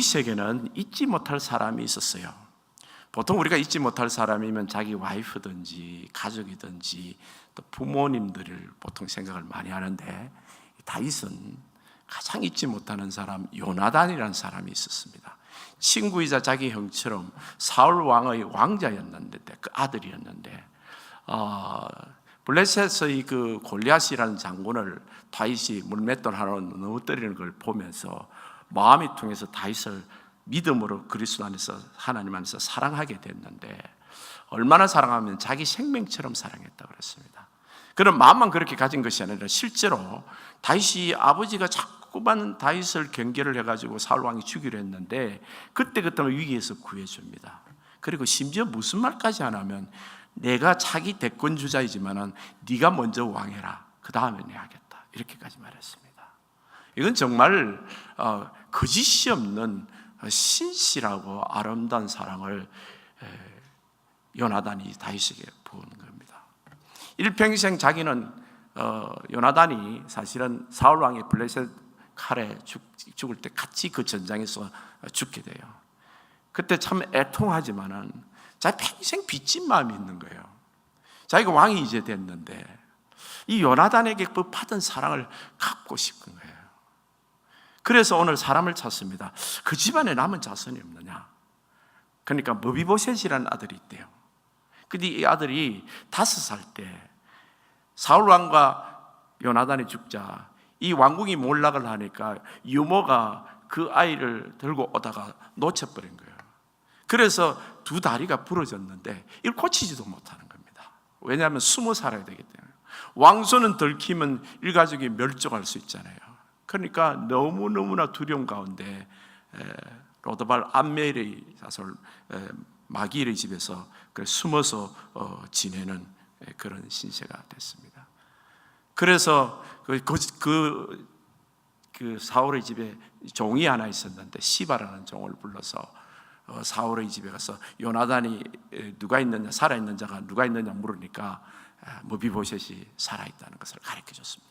다윗에게는 잊지 못할 사람이 있었어요. 보통 우리가 잊지 못할 사람이면 자기 와이프든지 가족이든지 또 부모님들을 보통 생각을 많이 하는데, 다윗은 가장 잊지 못하는 사람 요나단이라는 사람이 있었습니다. 친구이자 자기 형처럼 사울 왕의 왕자였는데, 그 아들이었는데, 블레셋의 그 골리앗이라는 장군을 다윗이 물맷돌 하나로 넘어뜨리는 걸 보면서 마음이 통해서 다윗을 믿음으로 그리스도 안에서, 하나님 안에서 사랑하게 됐는데, 얼마나 사랑하면 자기 생명처럼 사랑했다고 그랬습니다. 그런 마음만 그렇게 가진 것이 아니라 실제로 다윗이 아버지가 자꾸만 다윗을 경계를 해가지고 사울 왕이 죽이려 했는데 그때 위기에서 구해줍니다. 그리고 심지어 무슨 말까지 안 하면, 내가 차기 대권 주자이지만은 네가 먼저 왕해라, 그 다음에 내가 하겠다, 이렇게까지 말했습니다. 이건 정말 거짓이 없는 신실하고 아름다운 사랑을 요나단이 다윗에게 부은 겁니다. 일평생 자기는 요나단이 사실은 사울 왕이 블레셋 칼에 죽을 때 같이 그 전장에서 죽게 돼요. 그때 참 애통하지만은 자기 평생 빚진 마음이 있는 거예요. 자기가 왕이 이제 됐는데 이 요나단에게 그 받은 사랑을 갚고 싶은 거예요. 그래서 오늘 사람을 찾습니다. 그 집안에 남은 자손이 없느냐? 그러니까 머비보셋이라는 아들이 있대요. 근데 이 아들이 5살 때 사울 왕과 요나단이 죽자 이 왕궁이 몰락을 하니까 유모가 그 아이를 들고 오다가 놓쳐버린 거예요. 그래서 두 다리가 부러졌는데 이걸 고치지도 못하는 겁니다. 왜냐하면 숨어 살아야 되기 때문에. 왕손은 들키면 일가족이 멸종할 수 있잖아요. 그러니까 너무너무나 두려움 가운데 로드발 암멜의 자손 마기의 집에서 숨어서 지내는 그런 신세가 됐습니다. 그래서 그 사울의 집에 종이 하나 있었는데 시바라는 종을 불러서 사울의 집에 가서 요나단이 누가 있느냐, 살아있는 자가 누가 있느냐 물으니까 머비보셋이 살아있다는 것을 가르쳐 줬습니다.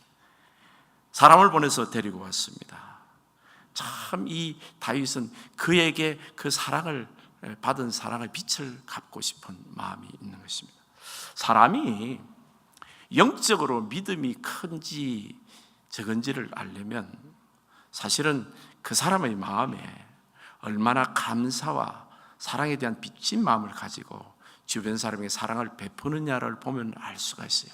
사람을 보내서 데리고 왔습니다. 참 이 다윗은 그에게 그 사랑을 받은 사랑의 빛을 갚고 싶은 마음이 있는 것입니다. 사람이 영적으로 믿음이 큰지 적은지를 알려면 사실은 그 사람의 마음에 얼마나 감사와 사랑에 대한 빚진 마음을 가지고 주변 사람에게 사랑을 베푸느냐를 보면 알 수가 있어요.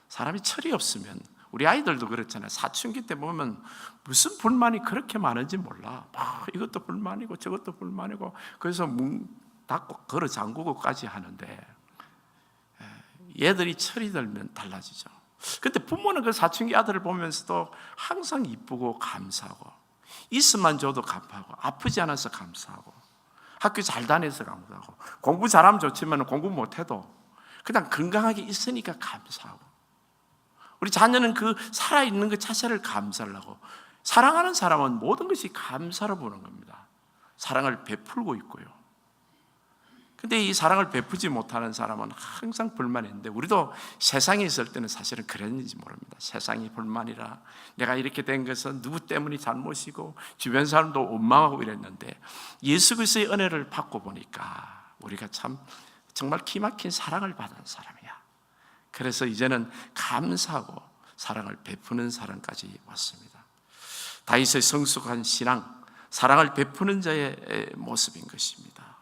사람이 철이 없으면, 우리 아이들도 그렇잖아요. 사춘기 때 보면 무슨 불만이 그렇게 많은지 몰라. 이것도 불만이고 저것도 불만이고, 그래서 문 닫고 걸어 잠그고까지 하는데 얘들이 철이 들면 달라지죠. 근데 부모는 그 사춘기 아들을 보면서도 항상 이쁘고 감사하고, 있으면 줘도 감사하고, 아프지 않아서 감사하고, 학교 잘 다녀서 감사하고, 공부 잘하면 좋지만 공부 못해도 그냥 건강하게 있으니까 감사하고, 우리 자녀는 그 살아있는 그 자체를 감사를 하고, 사랑하는 사람은 모든 것이 감사로 보는 겁니다. 사랑을 베풀고 있고요. 근데 이 사랑을 베푸지 못하는 사람은 항상 불만인데, 우리도 세상에 있을 때는 사실은 그랬는지 모릅니다. 세상이 불만이라, 내가 이렇게 된 것은 누구 때문이 잘못이고 주변 사람도 원망하고 이랬는데, 예수 그리스도의 은혜를 받고 보니까 우리가 참 정말 기막힌 사랑을 받은 사람이야. 그래서 이제는 감사하고 사랑을 베푸는 사람까지 왔습니다. 다윗의 성숙한 신앙, 사랑을 베푸는 자의 모습인 것입니다.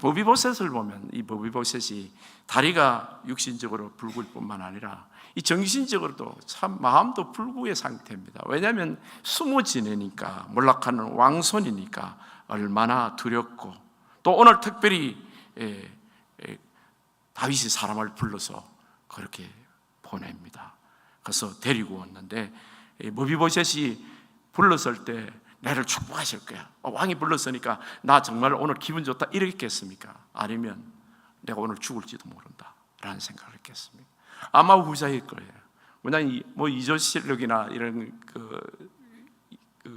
머비보셋을 보면 이 머비보셋이 다리가 육신적으로 불구일 뿐만 아니라 이 정신적으로도 참 마음도 불구의 상태입니다. 왜냐하면 숨어 지내니까, 몰락하는 왕손이니까 얼마나 두렵고, 또 오늘 특별히 다윗이 사람을 불러서 그렇게 보냅니다. 그래서 데리고 왔는데 머비보셋이 불렀을 때 나를 축복하실 거야. 왕이 불렀으니까 나 정말 오늘 기분 좋다 이랬겠습니까? 아니면 내가 오늘 죽을지도 모른다 라는 생각을 했겠습니까? 아마 후자일 거예요. 왜냐하면 이조실록이나 이런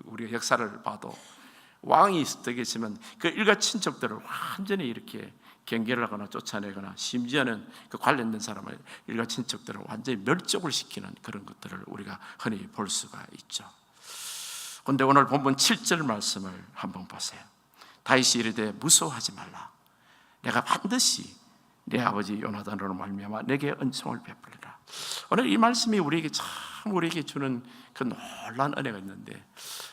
우리가 역사를 봐도 왕이 되겠지만 그 일가 친척들을 완전히 이렇게 경계를 하거나 쫓아내거나, 심지어는 그 관련된 사람을, 일가 친척들을 완전히 멸족을 시키는 그런 것들을 우리가 흔히 볼 수가 있죠. 그런데 오늘 본문 7절 말씀을 한번 보세요. 다윗이 이르되 무서워하지 말라. 내가 반드시 내 아버지 요나단으로 말미암아 내게 은총을 베풀리라. 오늘 이 말씀이 우리에게 주는 그 놀라운 은혜가 있는데,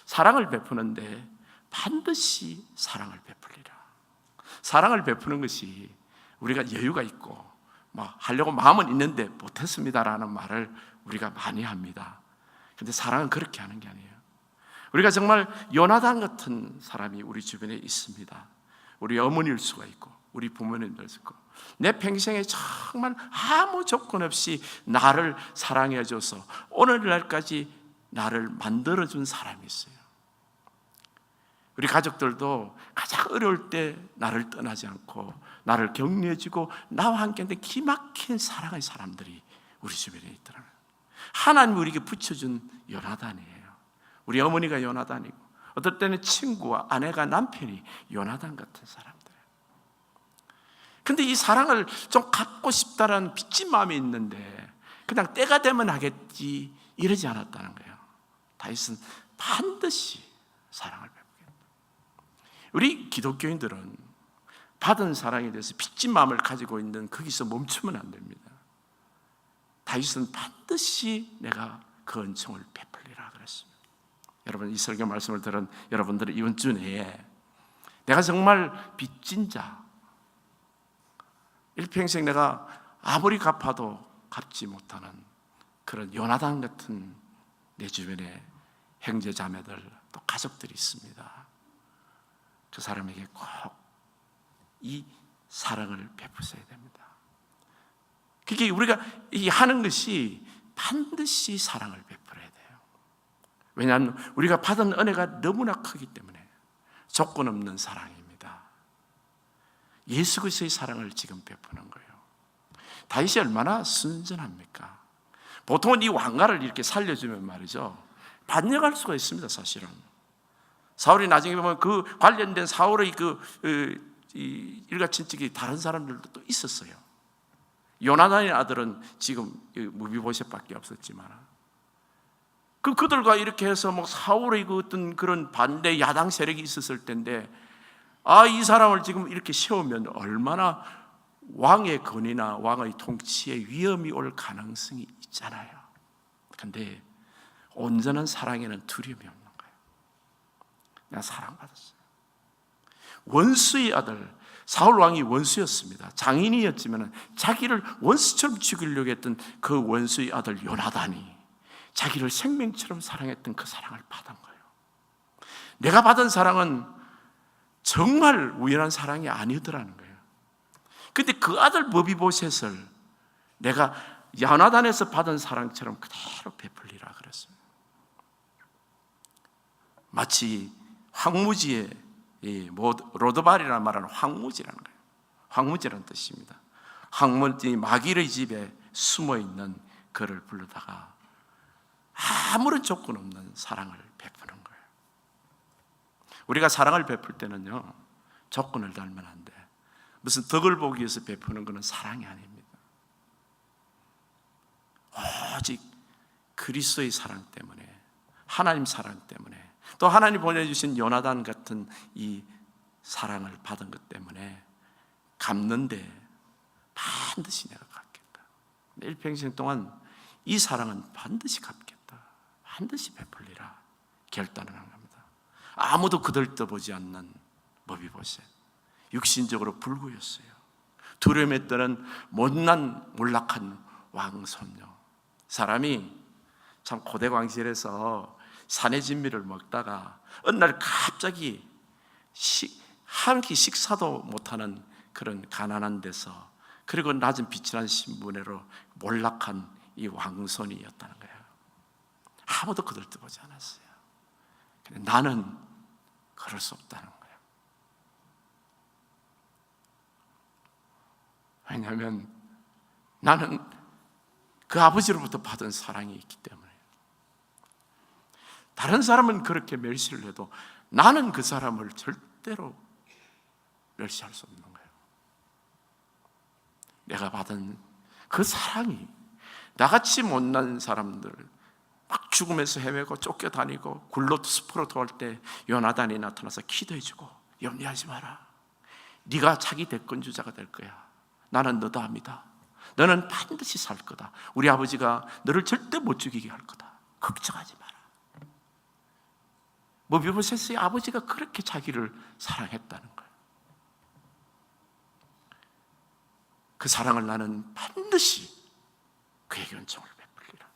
사랑을 베푸는데 반드시 사랑을 베풀리라. 사랑을 베푸는 것이 우리가 여유가 있고 하려고 마음은 있는데 못했습니다라는 말을 우리가 많이 합니다. 그런데 사랑은 그렇게 하는 게 아니에요. 우리가 정말 요나단 같은 사람이 우리 주변에 있습니다. 우리 어머니일 수가 있고 우리 부모님들 있고, 내 평생에 정말 아무 조건 없이 나를 사랑해줘서 오늘날까지 나를 만들어준 사람이 있어요. 우리 가족들도 가장 어려울 때 나를 떠나지 않고 나를 격려해주고 나와 함께 하는데 기막힌 사랑의 사람들이 우리 주변에 있더라고요. 하나님이 우리에게 붙여준 요나단이에요. 우리 어머니가 요나단이고, 어떨 때는 친구와 아내가 남편이 요나단 같은 사람들. 근데 이 사랑을 좀 갖고 싶다라는 빚진 마음이 있는데 그냥 때가 되면 하겠지 이러지 않았다는 거예요. 다윗은 반드시 사랑을 베푸겠다. 우리 기독교인들은 받은 사랑에 대해서 빚진 마음을 가지고 있는 거기서 멈추면 안 됩니다. 다윗은 반드시 내가 그 은총을 베풀리라 그랬습니다. 여러분, 이 설교 말씀을 들은 여러분들은 이번 주 내에 내가 정말 빚진 자, 일평생 내가 아무리 갚아도 갚지 못하는 그런 요나단 같은 내 주변에 형제 자매들 또 가족들이 있습니다. 그 사람에게 꼭 이 사랑을 베푸셔야 됩니다. 그게 우리가 하는 것이 반드시 사랑을 베풀어야 돼요. 왜냐하면 우리가 받은 은혜가 너무나 크기 때문에 조건 없는 사랑입니다. 예수 그리스도의 사랑을 지금 베푸는 거예요. 다윗이 얼마나 순전합니까? 보통은 이 왕가를 이렇게 살려주면 말이죠, 반역할 수가 있습니다. 사실은 사울이 나중에 보면 그 관련된 사울의 일가 친척이 다른 사람들도 또 있었어요. 요나단의 아들은 지금 무비보셋밖에 없었지만, 그들과 이렇게 해서 사울의 어떤 그런 반대 야당 세력이 있었을 텐데, 이 사람을 지금 이렇게 세우면 얼마나 왕의 권위나 왕의 통치에 위험이 올 가능성이 있잖아요. 그런데 온전한 사랑에는 두려움이 없는 거예요. 내가 사랑받았어요. 원수의 아들, 사울 왕이 원수였습니다. 장인이었지만 자기를 원수처럼 죽이려고 했던 그 원수의 아들 요나단이 자기를 생명처럼 사랑했던 그 사랑을 받은 거예요. 내가 받은 사랑은 정말 우연한 사랑이 아니더라는 거예요. 근데 그 아들 무비보셋을 내가 요나단에서 받은 사랑처럼 그대로 베풀리라 그랬습니다. 마치 황무지에 로드발이라는 말은 황무지라는 거예요. 황무지라는 뜻입니다. 황무지 마귀의 집에 숨어 있는 그를 부르다가 아무런 조건 없는 사랑을 베푸는 거예요. 우리가 사랑을 베풀 때는요, 조건을 달면 안 돼. 무슨 덕을 보기 위해서 베푸는 것은 사랑이 아닙니다. 오직 그리스도의 사랑 때문에, 하나님 사랑 때문에, 또 하나님 보내주신 요나단 같은 이 사랑을 받은 것 때문에 갚는데 반드시 내가 갚겠다. 일평생 동안 이 사랑은 반드시 갚겠다, 반드시 베풀리라 결단을 한 겁니다. 아무도 그들떠보지 않는 무비보셋, 육신적으로 불구였어요. 두려움에 떠는 못난 몰락한 왕손녀. 사람이 참 고대 왕실에서 산의 진미를 먹다가 어느 날 갑자기 한 끼 식사도 못하는 그런 가난한 데서, 그리고 낮은 빛이난 신분으로 몰락한 이 왕손이었다는 거예요. 아무도 그들 떠보지 않았어요. 근데 나는 그럴 수 없다는 거예요. 왜냐하면 나는 그 아버지로부터 받은 사랑이 있기 때문에. 다른 사람은 그렇게 멸시를 해도 나는 그 사람을 절대로 멸시할 수 없는 거예요. 내가 받은 그 사랑이 나같이 못난 사람들, 막 죽으면서 헤매고 쫓겨다니고 굴로 숲으로 돌아올 때 요나단이 나타나서 기도해주고, 염려하지 마라, 네가 차기 대권주자가 될 거야. 나는 너다 합니다. 너는 반드시 살 거다. 우리 아버지가 너를 절대 못 죽이게 할 거다. 걱정하지 마라. 무비보셋의 아버지가 그렇게 자기를 사랑했다는 거예요. 그 사랑을 나는 반드시 그에게 은총을 베풀리라.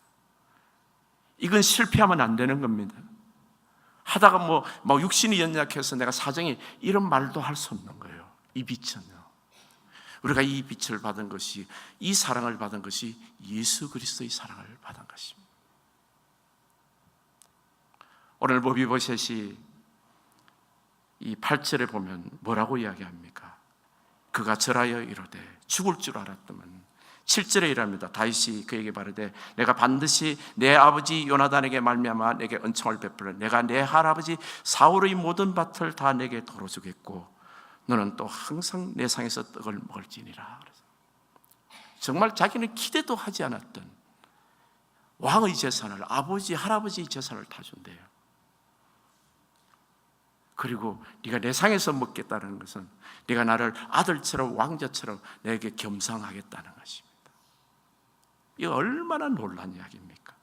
이건 실패하면 안 되는 겁니다. 하다가 뭐 육신이 연약해서 내가 사정이, 이런 말도 할 수 없는 거예요. 이 빛은요, 우리가 이 빛을 받은 것이, 이 사랑을 받은 것이 예수 그리스도의 사랑을 받은 것입니다. 오늘 무비보셋이 이 8절에 보면 뭐라고 이야기합니까? 그가 절하여 이르되 죽을 줄 알았더만. 7절에 이랍니다. 다윗이 그에게 말하되 내가 반드시 내 아버지 요나단에게 말미암아 내게 은총을 베풀어 내가 내 할아버지 사울의 모든 밭을 다 내게 도로 주겠고 너는 또 항상 내 상에서 떡을 먹을지니라. 정말 자기는 기대도 하지 않았던 왕의 재산을, 아버지 할아버지의 재산을 다 준대요. 그리고 네가 내 상에서 먹겠다는 것은 네가 나를 아들처럼 왕자처럼 내게 겸상하겠다는 것입니다. 이거 얼마나 놀란 이야기입니까?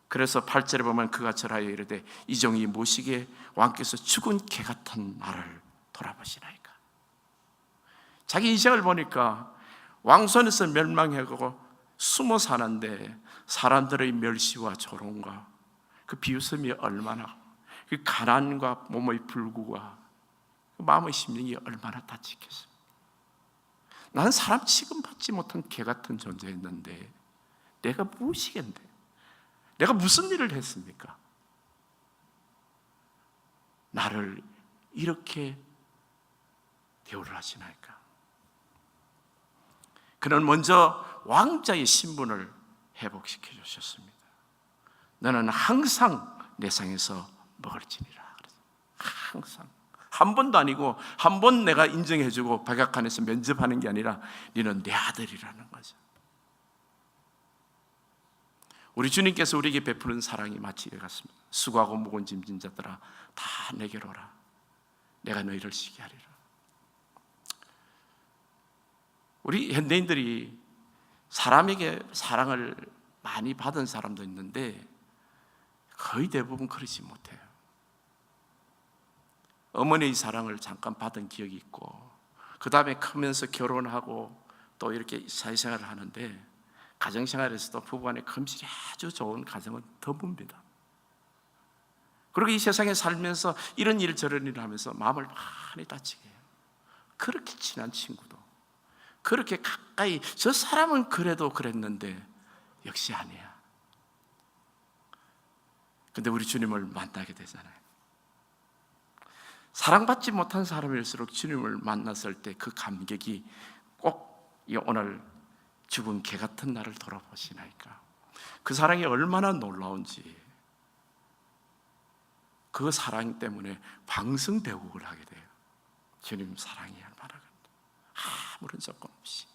그래서 8절에 보면 그가 절하여 이르되 이 종이 모시기에 왕께서 죽은 개 같은 나를 돌아보시나이까. 자기 인생을 보니까 왕손에서 멸망하고 숨어 사는데 사람들의 멸시와 조롱과 그 비웃음이 얼마나, 그 가난과 몸의 불구와 그 마음의 심령이 얼마나 다치겠습니까? 나는 사람 취급받지 못한 개 같은 존재였는데 내가 무엇이겠는데, 내가 무슨 일을 했습니까? 나를 이렇게 대우를 하시나이까. 그는 먼저 왕자의 신분을 회복시켜 주셨습니다. 너는 항상 내 상에서 먹을지니라. 항상, 한 번도 아니고 한 번 내가 인정해주고 백악관에서 면접하는 게 아니라 너는 내 아들이라는 거죠. 우리 주님께서 우리에게 베푸는 사랑이 마치 이와 같습니다. 수고하고 무거운 짐진 자들아 다 내게로 오라. 내가 너희를 쉬게 하리라. 우리 현대인들이 사람에게 사랑을 많이 받은 사람도 있는데 거의 대부분 그러지 못해요. 어머니의 사랑을 잠깐 받은 기억이 있고 그 다음에 크면서 결혼하고 또 이렇게 사회생활을 하는데 가정생활에서도 부부간의 금실이 아주 좋은 가정은 드뭅니다. 그리고 이 세상에 살면서 이런 일 저런 일을 하면서 마음을 많이 다치게 해요. 그렇게 친한 친구도, 그렇게 가까이 저 사람은 그래도 그랬는데 역시 아니야. 근데 우리 주님을 만나게 되잖아요. 사랑받지 못한 사람일수록 주님을 만났을 때 그 감격이 꼭 오늘 죽은 개 같은 나를 돌아보시나이까. 그 사랑이 얼마나 놀라운지, 그 사랑 때문에 방승대국을 하게 돼요. 주님 사랑이 얼마나, 아무런 조건 없이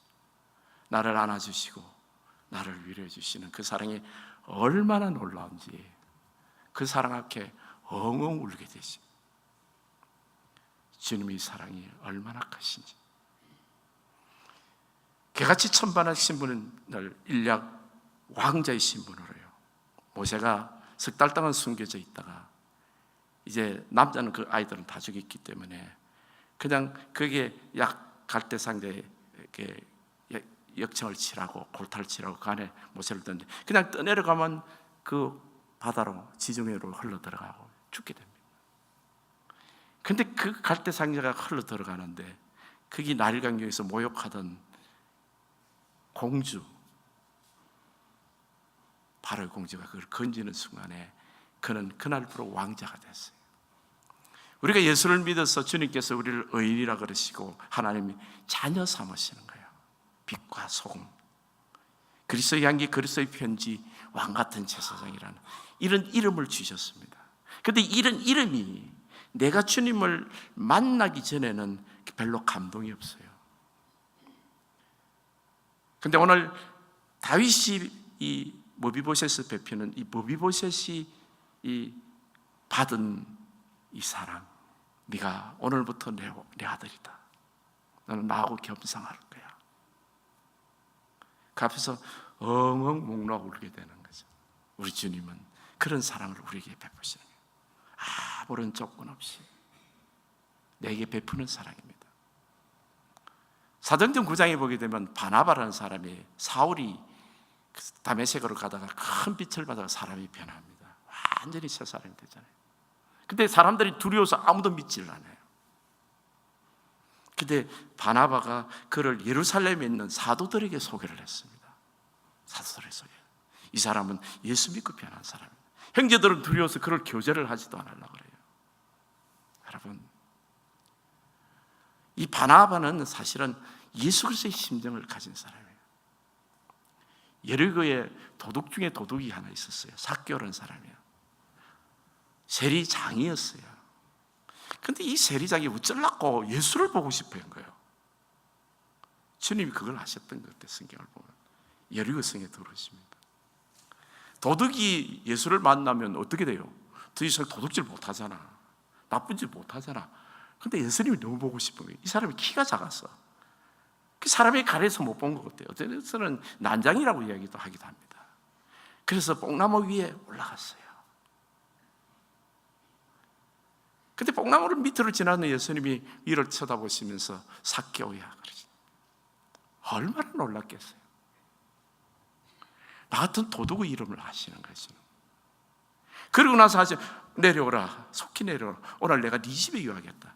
나를 안아주시고 나를 위로해 주시는 그 사랑이 얼마나 놀라운지, 그 사랑 앞에 엉엉 울게 되십니다. 주님의 사랑이 얼마나 크신지. 개같이 천반한 신분을 일약 왕자의 신분으로요. 모세가 석 달 동안 숨겨져 있다가 이제 남자는 그 아이들은 다 죽였기 때문에 그냥 그게 약 갈대상자에 역청을 치라고, 골타를 치라고 그 안에 모세를 던져 그냥 떠내려가면 그 바다로, 지중해로 흘러 들어가고 죽게 됩니다. 근데 그 갈대상자가 흘러 들어가는데 거기 나일강경에서 모욕하던 공주, 바로의 공주가 그걸 건지는 순간에 그는 그날부로 왕자가 됐어요. 우리가 예수를 믿어서 주님께서 우리를 의인이라 그러시고 하나님이 자녀 삼으시는 거예요. 빛과 소금, 그리스도의 향기, 그리스도의 편지, 왕같은 제사장이라는 이런 이름을 주셨습니다. 그런데 이런 이름이 내가 주님을 만나기 전에는 별로 감동이 없어요. 그런데 오늘 다윗이 이 머비보셋을 베푸는 이 머비보셋이 이 받은 이 사랑, 네가 오늘부터 내 아들이다. 너는 나하고 겸상할 거야. 그 앞에서 엉엉 목 놓아 울게 되는 거죠. 우리 주님은 그런 사랑을 우리에게 베푸시는 거예요. 아무런 조건 없이 내게 베푸는 사랑입니다. 사도행전 9장에 보게 되면 바나바라는 사람이, 사울이 다메섹으로 가다가 큰 빛을 받아서 사람이 변합니다. 완전히 새 사람이 되잖아요. 근데 사람들이 두려워서 아무도 믿지를 않아요. 근데 바나바가 그를 예루살렘에 있는 사도들에게 소개를 했습니다. 사도들에게 소개. 이 사람은 예수 믿고 변한 사람입니다. 형제들은 두려워서 그를 교제를 하지도 않으려고 그래요. 여러분, 이 바나바는 사실은 예수 그리스도의 심정을 가진 사람이에요. 여리고에 도둑 중에 도둑이 하나 있었어요. 삭개오라는 사람이에요. 세리장이었어요. 근데 이 세리장이 어쩌려고 예수를 보고 싶어 한 거예요. 주님이 그걸 하셨던 것 같아요. 성경을 보면 여리고 성에 들어오십니다. 도둑이 예수를 만나면 어떻게 돼요? 더 이상 도둑질 못하잖아. 나쁜 짓 못하잖아. 근데 예수님이 너무 보고 싶은 거예요. 이 사람이 키가 작았어. 그 사람이 가려서 못 본 것 같아요. 어떤 데서는 난장이라고 이야기도 하기도 합니다. 그래서 뽕나무 위에 올라갔어요. 근데 뽕나무를 밑으로 지나는 예수님이 위를 쳐다보시면서 삭개오야 그러지. 얼마나 놀랐겠어요. 나 같은 도둑의 이름을 아시는 거죠. 그러고 나서 하죠. 내려오라, 속히 내려오라. 오늘 내가 네 집에 유하겠다.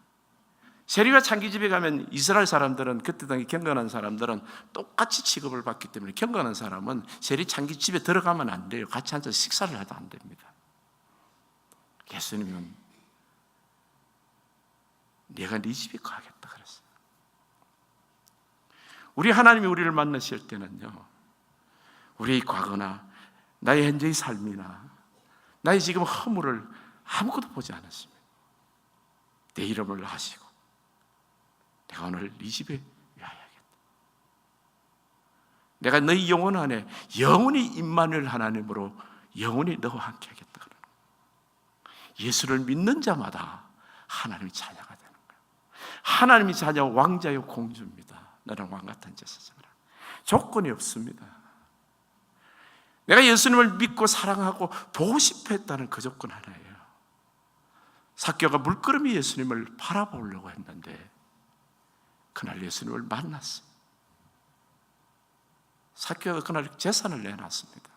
세리와 창기 집에 가면 이스라엘 사람들은, 그때 당시 경건한 사람들은 똑같이 취급을 받기 때문에 경건한 사람은 세리 창기 집에 들어가면 안 돼요. 같이 앉아서 식사를 해도 안 됩니다. 예수님은 내가 네 집에 가겠다 그랬어요. 우리 하나님이 우리를 만나실 때는요, 우리의 과거나 나의 현재의 삶이나 나의 지금 허물을 아무것도 보지 않았습니다. 내 이름을 하시고 내가 오늘 네 집에 위하여야겠다. 내가 너희 영혼 안에 영원히 임마누엘 하나님으로 영원히 너와 함께 하겠다 그러는 거예요. 예수를 믿는 자마다 하나님이 자녀가 되는 거예요. 하나님이 자녀 왕자요 공주입니다. 나는 왕 같은 제사장이라. 조건이 없습니다. 내가 예수님을 믿고 사랑하고 보고 싶어 했다는 그 조건 하나예요. 삭개오가 물끄러미 예수님을 바라보려고 했는데 그날 예수님을 만났어요. 삭개오가 그날 재산을 내놨습니다.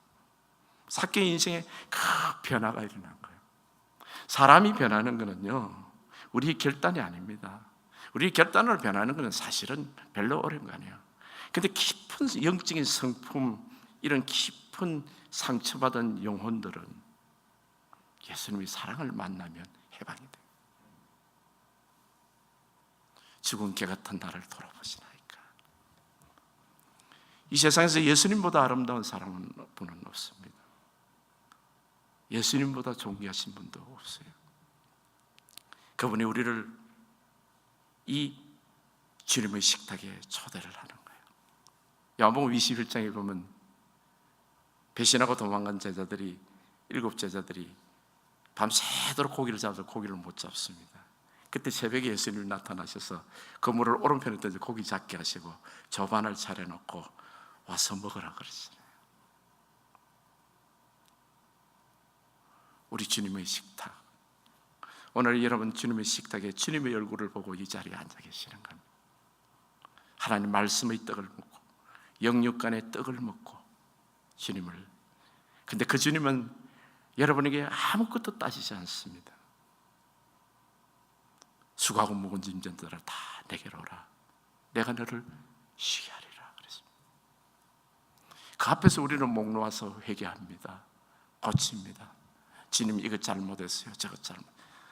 삭개오의 인생에 큰 변화가 일어난 거예요. 사람이 변하는 것은요, 우리 결단이 아닙니다. 우리 결단으로 변하는 것은 사실은 별로 어려운 거 아니에요. 근데 깊은 영적인 성품, 이런 깊은 상처받은 영혼들은 예수님의 사랑을 만나면 해방이 돼요. 죽은 개 같은 나를 돌아보시나이까. 이 세상에서 예수님보다 아름다운 사람은 분은 없습니다. 예수님보다 존귀하신 분도 없어요. 그분이 우리를 이 주님의 식탁에 초대를 하는 거예요. 요한복음 21장에 보면 배신하고 도망간 제자들이, 7 제자들이 밤새도록 고기를 잡아서 고기를 못 잡습니다. 그때 새벽에 예수님이 나타나셔서 그물을 오른편에 던져 고기 잡게 하시고 조반을 차려놓고 와서 먹으라 그랬어요. 우리 주님의 식탁, 오늘 여러분 주님의 식탁에 주님의 얼굴을 보고 이 자리에 앉아 계시는 겁니다. 하나님 말씀의 떡을 먹고 영육간의 떡을 먹고 주님을, 근데 그 주님은 여러분에게 아무것도 따지지 않습니다. 수고하고 무거운 짐진들아 다 내게로 오라. 내가 너를 쉬게 하리라 그랬습니다. 그 앞에서 우리는 목 놓아서 회개합니다. 고칩니다. 주님 이것 잘못했어요. 저것 잘못.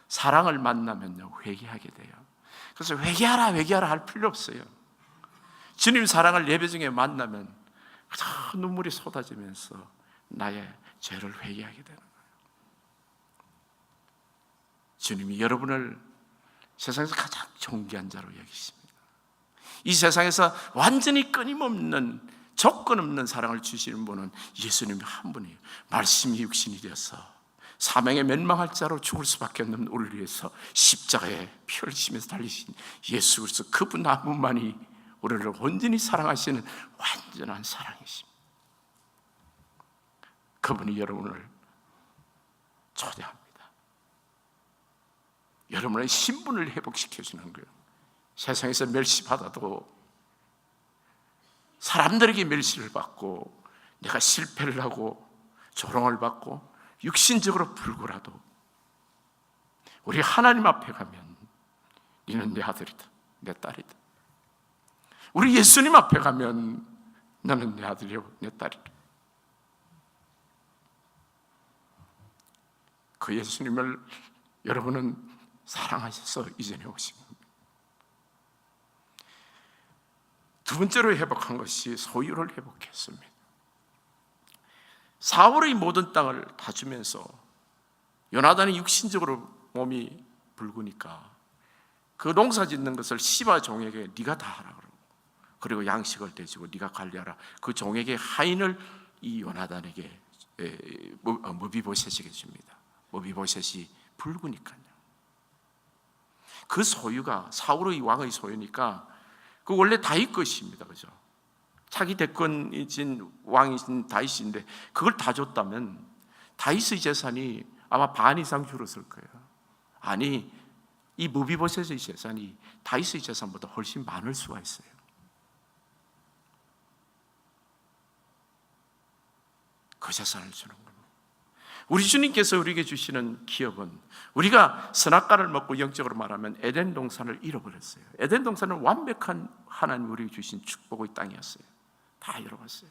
사랑을 만나면요 회개하게 돼요. 그래서 회개하라 할 필요 없어요. 주님 사랑을 예배 중에 만나면 눈물이 쏟아지면서 나의 죄를 회개하게 되는 거예요. 주님이 여러분을 세상에서 가장 존귀한 자로 여기십니다. 이 세상에서 완전히 끊임없는 조건 없는 사랑을 주시는 분은 예수님이 한 분이에요. 말씀이 육신이 되어서 사명에 멸망할 자로 죽을 수밖에 없는 우리를 위해서 십자가에 피 흘리시면서 달리신 예수 그리스도, 그분 한 분만이 우리를 온전히 사랑하시는 완전한 사랑이십니다. 그분이 여러분을 초대합니다. 여러분의 신분을 회복시켜주는 거예요. 세상에서 멸시받아도, 사람들에게 멸시를 받고 내가 실패를 하고 조롱을 받고 육신적으로 불구라도 우리 하나님 앞에 가면 너는 내 아들이다, 내 딸이다. 우리 예수님 앞에 가면 너는 내 아들이요, 내 딸이다. 그 예수님을 여러분은 사랑하셔서 이전에 오신 겁니다. 두 번째로 회복한 것이 소유를 회복했습니다. 사울의 모든 땅을 다 주면서 요나단이 육신적으로 몸이 붉으니까 그 농사 짓는 것을 시바 종에게 네가 다 하라 그러고, 그리고 양식을 대주고 네가 관리하라. 그 종에게 하인을 이 요나단에게 머비보셋에게 줍니다. 머비보셋이 붉으니까요. 그 소유가 사울의 왕의 소유니까 그 원래 다윗 것입니다. 그죠? 차기 대권이신 왕이신 다윗인데 그걸 다 줬다면 다윗의 재산이 아마 반 이상 줄었을 거예요. 아니, 이 머비보셋의 재산이 다윗의 재산보다 훨씬 많을 수가 있어요. 그 재산을 주는 겁니다. 우리 주님께서 우리에게 주시는 기업은, 우리가 선악과를 먹고 영적으로 말하면 에덴 동산을 잃어버렸어요. 에덴 동산은 완벽한 하나님 우리에게 주신 축복의 땅이었어요. 다 잃어버렸어요.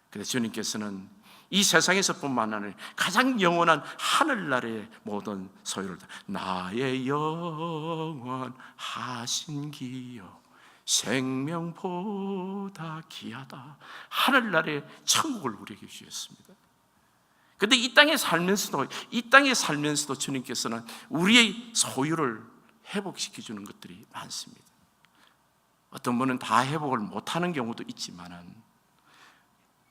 그래서 주님께서는 이 세상에서뿐만 아니라 가장 영원한 하늘나라의 모든 소유를 나의 영원하신 기업 생명보다 귀하다, 하늘나라의 천국을 우리에게 주셨습니다. 그런데 이 땅에 살면서도 주님께서는 우리의 소유를 회복시켜주는 것들이 많습니다. 어떤 분은 다 회복을 못하는 경우도 있지만은,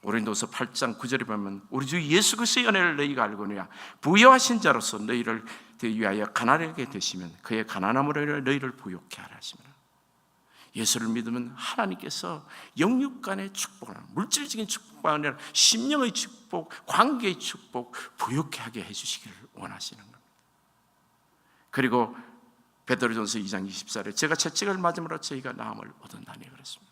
고린도서 8장 9절에 보면 우리 주 예수 그리스도의 은혜를 너희가 알거니와 부여하신 자로서 너희를 위하여 가난하게 되시면 그의 가난함으로 너희를 부욕케 하라 하시면, 예수를 믿으면 하나님께서 영육간의 축복을, 물질적인 축복이 아니라 심령의 축복, 관계의 축복, 부욕케 하게 해주시기를 원하시는 겁니다. 그리고 베드로전서 2장 24절에 제가 채찍을 맞음으로 저희가 나음을 얻었나니 그랬습니다.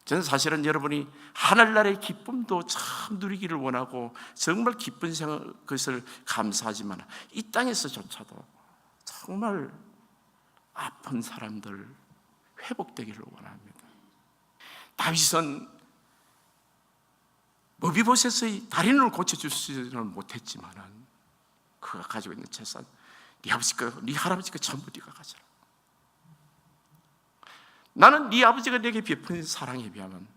저는 사실은 여러분이 하늘나라의 기쁨도 참 누리기를 원하고 정말 기쁜 것을 감사하지만 이 땅에서조차도 정말 아픈 사람들 회복되기를 원합니다. 다윗은 머비보셋의 다리를 고쳐주지는 못했지만 그가 가지고 있는 재산, 네 아버지가, 네 할아버지가 전부 네가 가져라. 나는 네 아버지가 내게 베푼 사랑에 비하면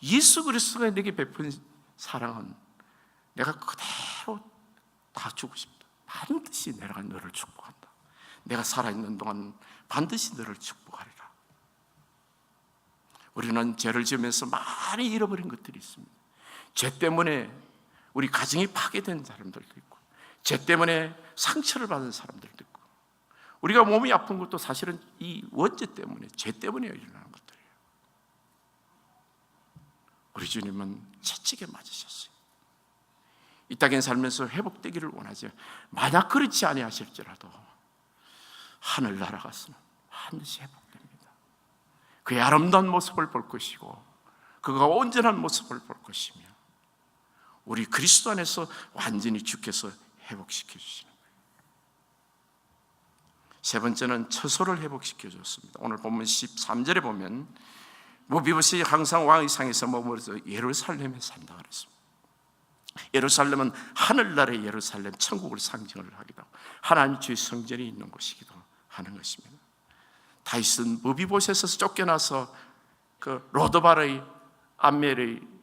예수 그리스도가 내게 베푼 사랑은 내가 그대로 다 주고 싶다. 반드시 내가 너를 축복한다. 내가 살아있는 동안 반드시 너를 축복하리라. 우리는 죄를 지으면서 많이 잃어버린 것들이 있습니다. 죄 때문에 우리 가정이 파괴된 사람들도 있고, 죄 때문에 상처를 받은 사람들도 있고, 우리가 몸이 아픈 것도 사실은 이 원죄 때문에, 죄 때문에 일어나는 것들이에요. 우리 주님은 채찍에 맞으셨어요. 이 땅에 살면서 회복되기를 원하지, 만약 그렇지 아니하실지라도 하늘나라 가서는 반드시 회복됩니다. 그의 아름다운 모습을 볼 것이고 그가 온전한 모습을 볼 것이며, 우리 그리스도 안에서 완전히 주께서 회복시켜 주시는 거예요. 세 번째는 처소를 회복시켜 줬습니다. 오늘 본문 13절에 보면 머비보셋이 항상 왕의 상에서 머물러서 예루살렘에 산다 그랬습니다. 예루살렘은 하늘나라의 예루살렘, 천국을 상징을 하기도 하고 하나님 주의 성전이 있는 곳이기도 하는 것입니다. 다윗은 머비보셋에서 쫓겨나서 그 로드발의 암멜의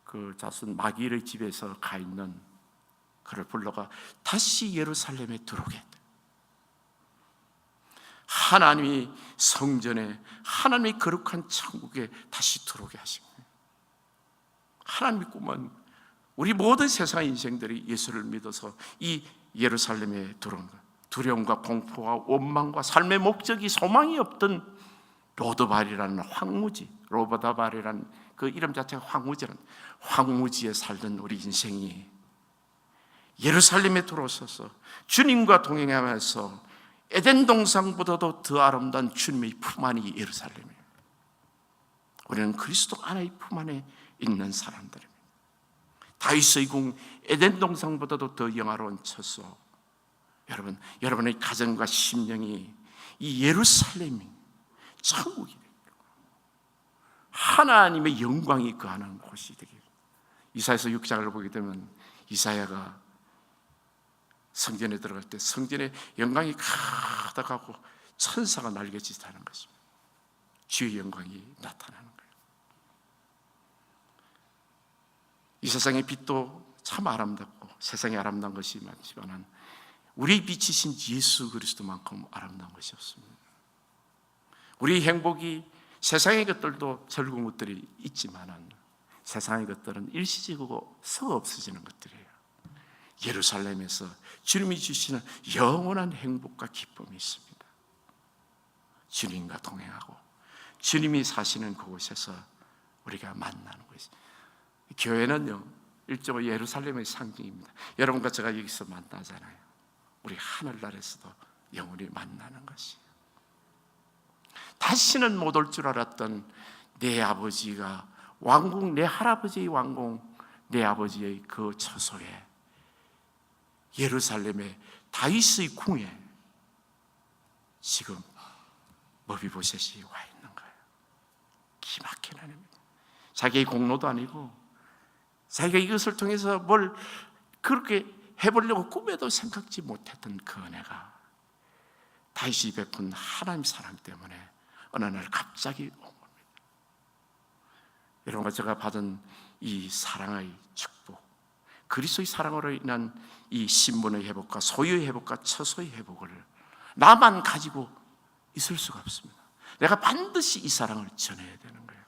그 자손 마길의 집에서 가 있는 그를 불러가 다시 예루살렘에 들어오게 했다. 하나님이 성전에, 하나님의 거룩한 천국에 다시 들어오게 하신 거예요. 하나님의 꿈은 우리 모든 세상 인생들이 예수를 믿어서 이 예루살렘에 들어온 것, 두려움과 공포와 원망과 삶의 목적이 소망이 없던 로드발이라는 황무지, 로바다발이라는 그 이름 자체가 황무지라는 황무지에 살던 우리 인생이 예루살렘에 들어서서 주님과 동행하면서 에덴 동산보다도 더 아름다운 주님의 품 안이 예루살렘이에요. 우리는 그리스도 안의 품 안에 있는 사람들입니다. 다윗의 궁 에덴 동산보다도 더 영화로운 처소. 여러분, 여러분의 가정과 심령이 이 예루살렘이 천국이 되고 하나님의 영광이 거하는 곳이 되길. 이사야서 6장을 보게 되면 이사야가 성전에 들어갈 때 성전의 영광이 가득하고 천사가 날개짓하는 것입니다. 주의 영광이 나타나는 거예요. 이 세상의 빛도 참 아름답고 세상에 아름다운 것이 많지만 우리 빛이신 예수 그리스도만큼 아름다운 것이 없습니다. 우리 행복이 세상의 것들도 즐거운 것들이 있지만 세상의 것들은 일시적이고 썩어 없어지는 것들이에요. 예루살렘에서 주님이 주시는 영원한 행복과 기쁨이 있습니다. 주님과 동행하고 주님이 사시는 그곳에서 우리가 만나는 것이, 교회는요 일종의 예루살렘의 상징입니다. 여러분과 제가 여기서 만나잖아요. 우리 하늘나라에서도 영원히 만나는 것이에요. 다시는 못 올 줄 알았던 내 아버지가 왕궁, 내 할아버지의 왕궁, 내 아버지의 그 처소에 예루살렘의 다윗의 궁에 지금 머비보셋이 와 있는 거예요. 기막힌 하나님입니다. 자기의 공로도 아니고 자기가 이것을 통해서 뭘 그렇게 해보려고 꿈에도 생각지 못했던 그 은혜가 다윗이 베푼 하나님 사랑 때문에 어느 날 갑자기 온 겁니다. 여러분과 제가 받은 이 사랑의 축복, 그리스도의 사랑으로 인한 이 신분의 회복과 소유의 회복과 처소의 회복을 나만 가지고 있을 수가 없습니다. 내가 반드시 이 사랑을 전해야 되는 거예요.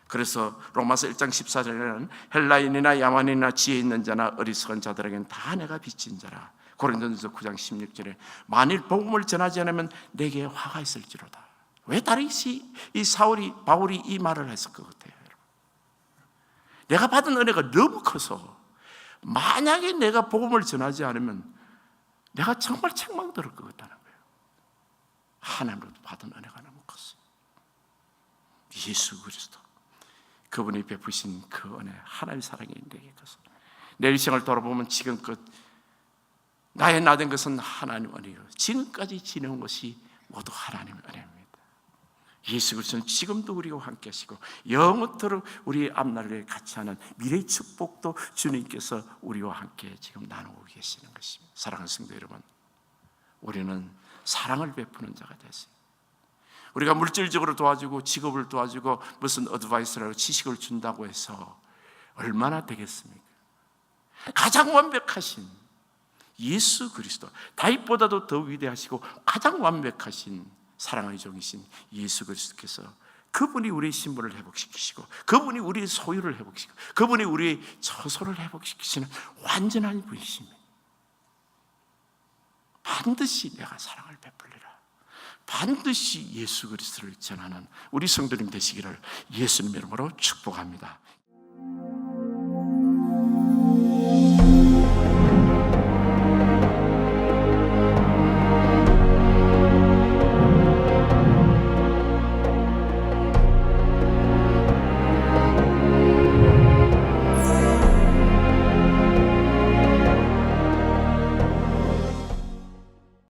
그래서 로마서 1장 14절에는 헬라인이나 야만인이나 지혜 있는 자나 어리석은 자들에게는 다 내가 빚진 자라. 고린도전서 9장 16절에 만일 복음을 전하지 않으면 내게 화가 있을지로다. 왜 다윗이 바울이 이 말을 했을 것 같아요, 여러분? 내가 받은 은혜가 너무 커서 만약에 내가 복음을 전하지 않으면 내가 정말 책망들을 것 같다는 거예요. 하나님으로부터 받은 은혜가 너무 컸어요. 예수 그리스도, 그분이 베푸신 그 은혜, 하나님의 사랑이 내게 컸어요. 내 일생을 돌아보면 지금껏 나의 나된 것은 하나님 은혜요, 지금까지 지내온 것이 모두 하나님의 은혜입니다. 예수 그리스도는 지금도 우리와 함께 하시고 영원토록 우리의 앞날을 같이 하는 미래의 축복도 주님께서 우리와 함께 지금 나누고 계시는 것입니다. 사랑하는 성도 여러분, 우리는 사랑을 베푸는 자가 됐어요. 우리가 물질적으로 도와주고 직업을 도와주고 무슨 어드바이스라고 지식을 준다고 해서 얼마나 되겠습니까? 가장 완벽하신 예수 그리스도, 다윗보다도 더 위대하시고 가장 완벽하신 사랑의 종이신 예수 그리스도께서, 그분이 우리의 신분을 회복시키시고 그분이 우리의 소유를 회복시키고 그분이 우리의 처소를 회복시키시는 완전한 분이십니다. 반드시 내가 사랑을 베풀리라. 반드시 예수 그리스도를 전하는 우리 성도님 되시기를 예수님 이름으로 축복합니다.